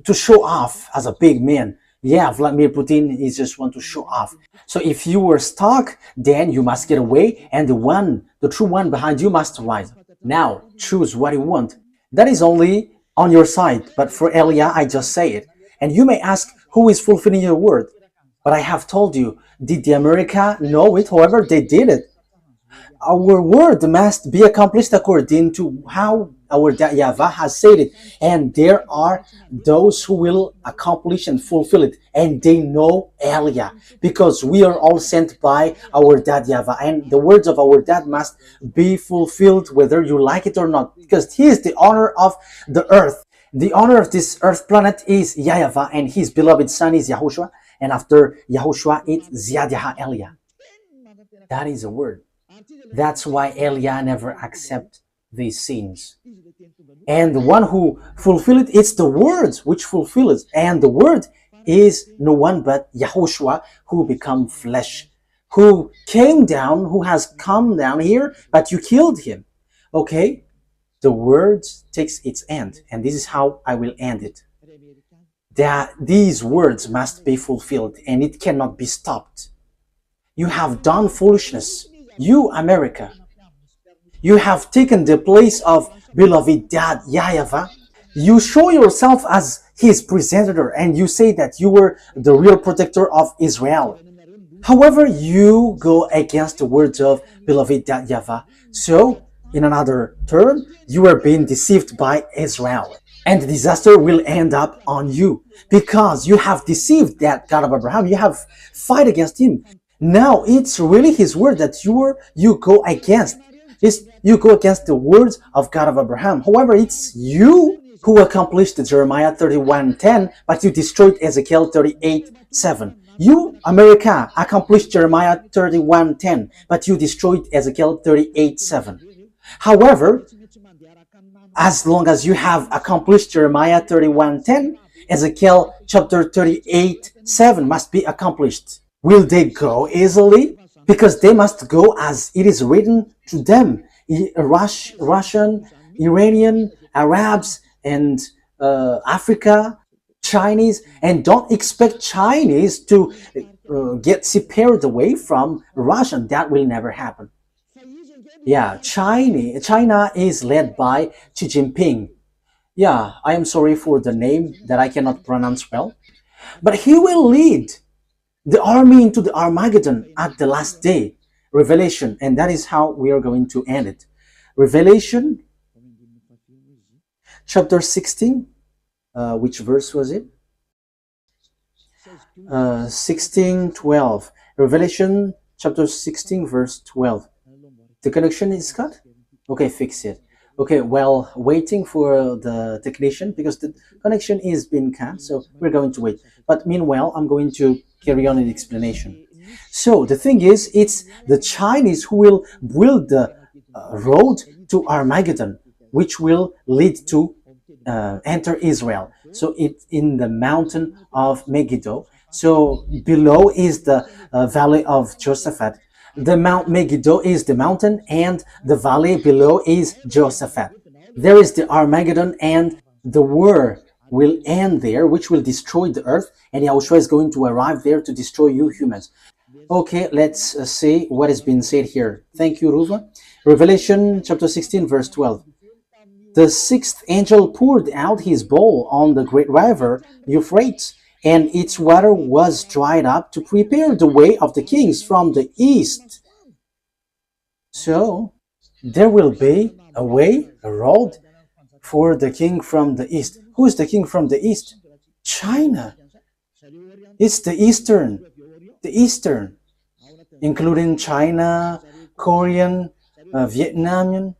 A: to show off as a big man. Yeah, Vladimir Putin is just want to show off. So if you were stuck, then you must get away, and the true one behind you must rise. Now choose what you want. That is only on your side. But for Elia, I just say it. And you may ask, who is fulfilling your word? But I have told you, did the America know it? However, they did it. Our word must be accomplished according to how our YAHVAH has said it. And there are those who will accomplish and fulfill it. And they know Elia, because we are all sent by our dad YAHVAH. And the words of our dad must be fulfilled whether you like it or not, because he is the owner of the earth. The owner of this earth planet is YAHVAH, and his beloved son is YAHOSHUAH. And after YAHOSHUAH, it's Ziad Yaha Elia. That is a word. That's why Elia never accepts these sins. And the one who fulfills it, it's the words which fulfill it. And the word is no one but YAHOSHUAH, who become flesh, who came down, who has come down here, but you killed him. Okay? The word takes its end, and this is how I will end it. That these words must be fulfilled, and it cannot be stopped. You have done foolishness. You, America, you have taken the place of beloved dad YAHVAH. You show yourself as his presenter, and you say that you were the real protector of Israel. However, you go against the words of beloved dad YAHVAH. So, in another term, you are being deceived by Israel. And the disaster will end up on you, because you have deceived that God of Abraham. You have fight against him. Now it's really his word that you go against. You go against the words of God of Abraham. However, it's you who accomplished Jeremiah 31:10, but you destroyed Ezekiel 38:7. You, America, accomplished Jeremiah 31:10, but you destroyed Ezekiel 38:7. However, as long as you have accomplished Jeremiah 31:10, Ezekiel chapter 38:7 must be accomplished. Will they go easily? Because they must go as it is written to them. Russian, Iranian, Arabs, and Africa, Chinese. And don't expect Chinese to get separated away from Russian. That will never happen. Yeah, China is led by Xi Jinping. Yeah, I am sorry for the name that I cannot pronounce well. But he will lead the army into the Armageddon at the last day. Revelation, and that is how we are going to end it. Revelation chapter 16, which verse was it? 16:12. Revelation chapter 16 verse 12. The connection is cut? Okay, fix it. Okay, well, waiting for the technician, because the connection is being cut, so we're going to wait. But meanwhile, I'm going to carry on in the explanation. So the thing is, it's the Chinese who will build the road to Armageddon, which will lead to enter Israel. So it's in the mountain of Megiddo. So below is the valley of Josaphat. The Mount Megiddo is the mountain, and the valley below is Josaphat. There is the Armageddon, and the war will end there, which will destroy the earth, and Yahushua is going to arrive there to destroy you humans. Okay, let's see what has been said here. Thank you, Ruva. Revelation chapter 16, verse 12. The sixth angel poured out his bowl on the great river Euphrates, and its water was dried up to prepare the way of the kings from the east. So, there will be a way, a road for the king from the east. Who is the king from the east? China. It's the eastern, including China, Korean, Vietnamese,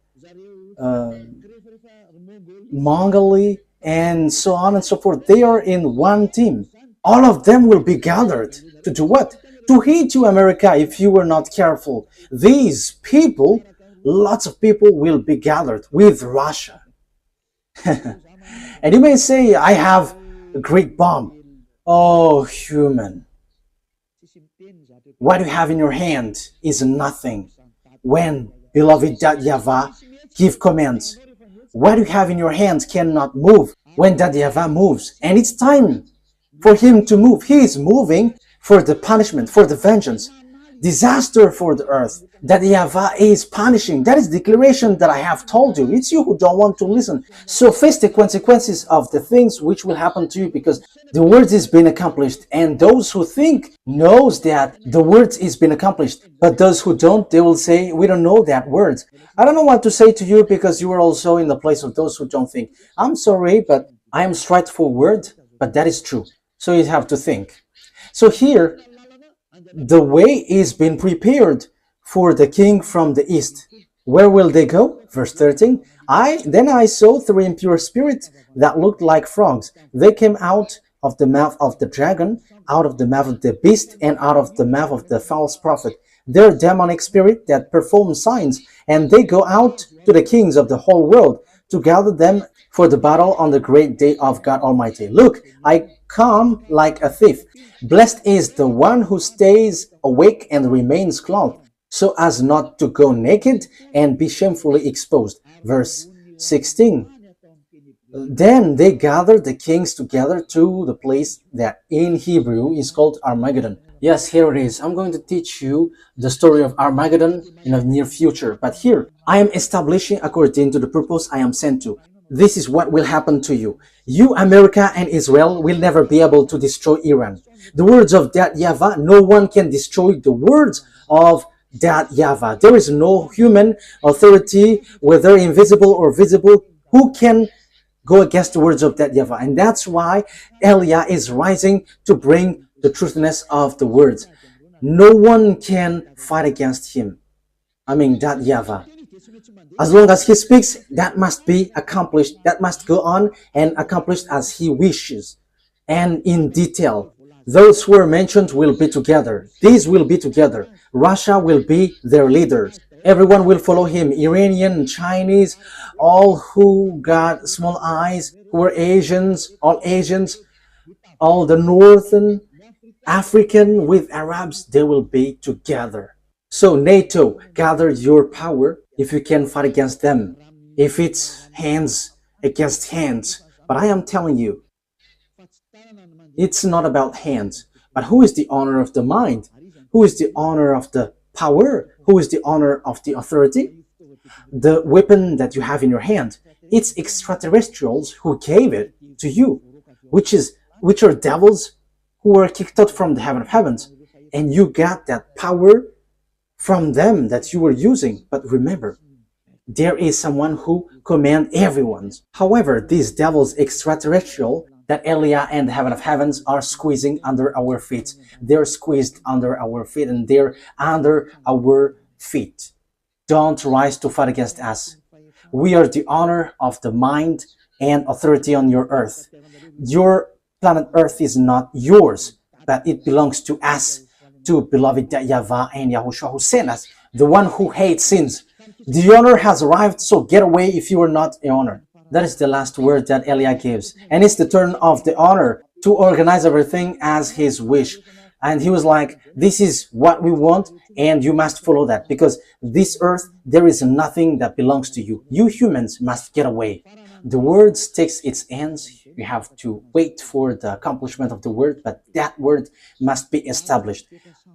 A: Mongolia, and so on and so forth. They are in one team. All of them will be gathered to do what? To hate you, America, if you were not careful. These people, lots of people will be gathered with Russia. And you may say, I have a great bomb. Oh, human. What you have in your hand is nothing. When beloved YAHVAH give commands, what you have in your hands cannot move when YAHVAH moves. And it's time for him to move. He is moving for the punishment, for the vengeance, disaster for the earth. YAHVAH is punishing. That is the declaration that I have told you. It's you who don't want to listen. So face the consequences of the things which will happen to you, because the word is being accomplished. And those who think knows that the word is being accomplished. But those who don't, they will say, we don't know that word. I don't know what to say to you, because you are also in the place of those who don't think. I'm sorry, but I am straightforward, but that is true. So you have to think. So here, the way is being prepared for the king from the east. Where will they go? Verse 13. Then I saw three impure spirits that looked like frogs. They came out of the mouth of the dragon, out of the mouth of the beast, and out of the mouth of the false prophet. They're demonic spirit that perform signs, and they go out to the kings of the whole world to gather them for the battle on the great day of God Almighty. Look, I come like a thief. Blessed is the one who stays awake and remains clothed, so as not to go naked and be shamefully exposed. Verse 16. Then they gathered the kings together to the place that in Hebrew is called Armageddon. Yes, here it is. I'm going to teach you the story of Armageddon in the near future. But here, I am establishing according to the purpose I am sent to. This is what will happen to you. You, America and Israel, will never be able to destroy Iran. The words of that YAHVAH, no one can destroy the words of that YAHVAH. There is no human authority, whether invisible or visible, who can go against the words of that YAHVAH. And that's why Eliah is rising to bring the truthiness of the words. No one can fight against him. That YAHVAH. As long as he speaks, that must be accomplished. That must go on and accomplished as he wishes. And in detail, those who are mentioned will be together. These will be together. Russia will be their leaders. Everyone will follow him. Iranian, Chinese, all who got small eyes, who are Asians, all the Northern African with Arabs, they will be together. So NATO, gather your power if you can fight against them. If it's hands against hands. But I am telling you, it's not about hands. But who is the owner of the mind? Who is the owner of the power? Who is the owner of the authority? The weapon that you have in your hand. It's extraterrestrials who gave it to you, which are devils who were kicked out from the heaven of heavens. And you got that power from them that you were using. But remember, there is someone who commands everyone's. However, these devils extraterrestrial that Eliah and the heaven of heavens are squeezing under our feet. They're squeezed under our feet and they're under our feet. Don't rise to fight against us. We are the honor of the mind and authority on your earth. Your planet Earth is not yours, but it belongs to us, to beloved YAHVAH and YAHOSHUAH who sent us, the one who hates sins. The honor has arrived, so get away if you are not the honor. That is the last word that Eliah gives. And it's the turn of the honor to organize everything as his wish. And he was like, this is what we want, and you must follow that, because this earth, there is nothing that belongs to you. You humans must get away. The word takes its ends. You have to wait for the accomplishment of the word, but that word must be established.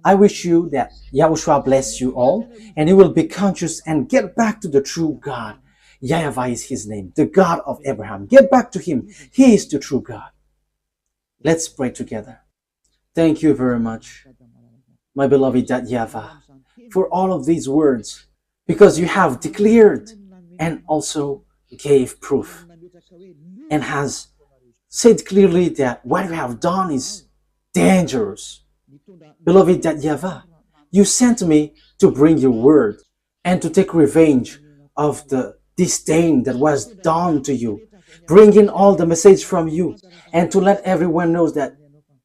A: I wish you that Yahushua bless you all, and you will be conscious and get back to the true God. YAHVAH is his name, the God of Abraham. Get back to him. He is the true God. Let's pray together. Thank you very much, my beloved YAHVAH, for all of these words, because you have declared and also gave proof and has said clearly that what you have done is dangerous. Beloved YAHVAH, you sent me to bring your word and to take revenge of the disdain that was done to you, bringing all the message from you, and to let everyone know that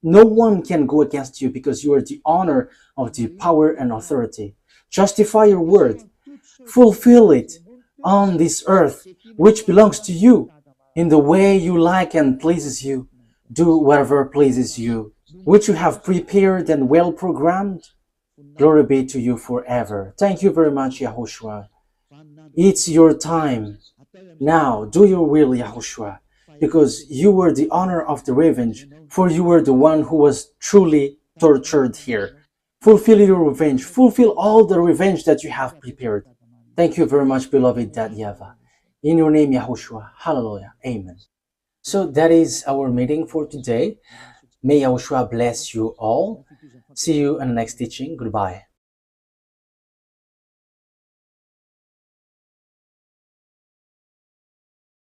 A: no one can go against you, because you are the honor of the power and authority. Justify your word, fulfill it on this earth, which belongs to you, in the way you like and pleases you. Do whatever pleases you, which you have prepared and well programmed. Glory be to you forever. Thank you very much, Yahushua. It's your time. Now, do your will, Yahushua, because you were the honor of the revenge, for you were the one who was truly tortured here. Fulfill your revenge. Fulfill all the revenge that you have prepared. Thank you very much, beloved YAHVAH. In your name, Yahushua. Hallelujah. Amen. So that is our meeting for today. May Yahushua bless you all. See you in the next teaching. Goodbye.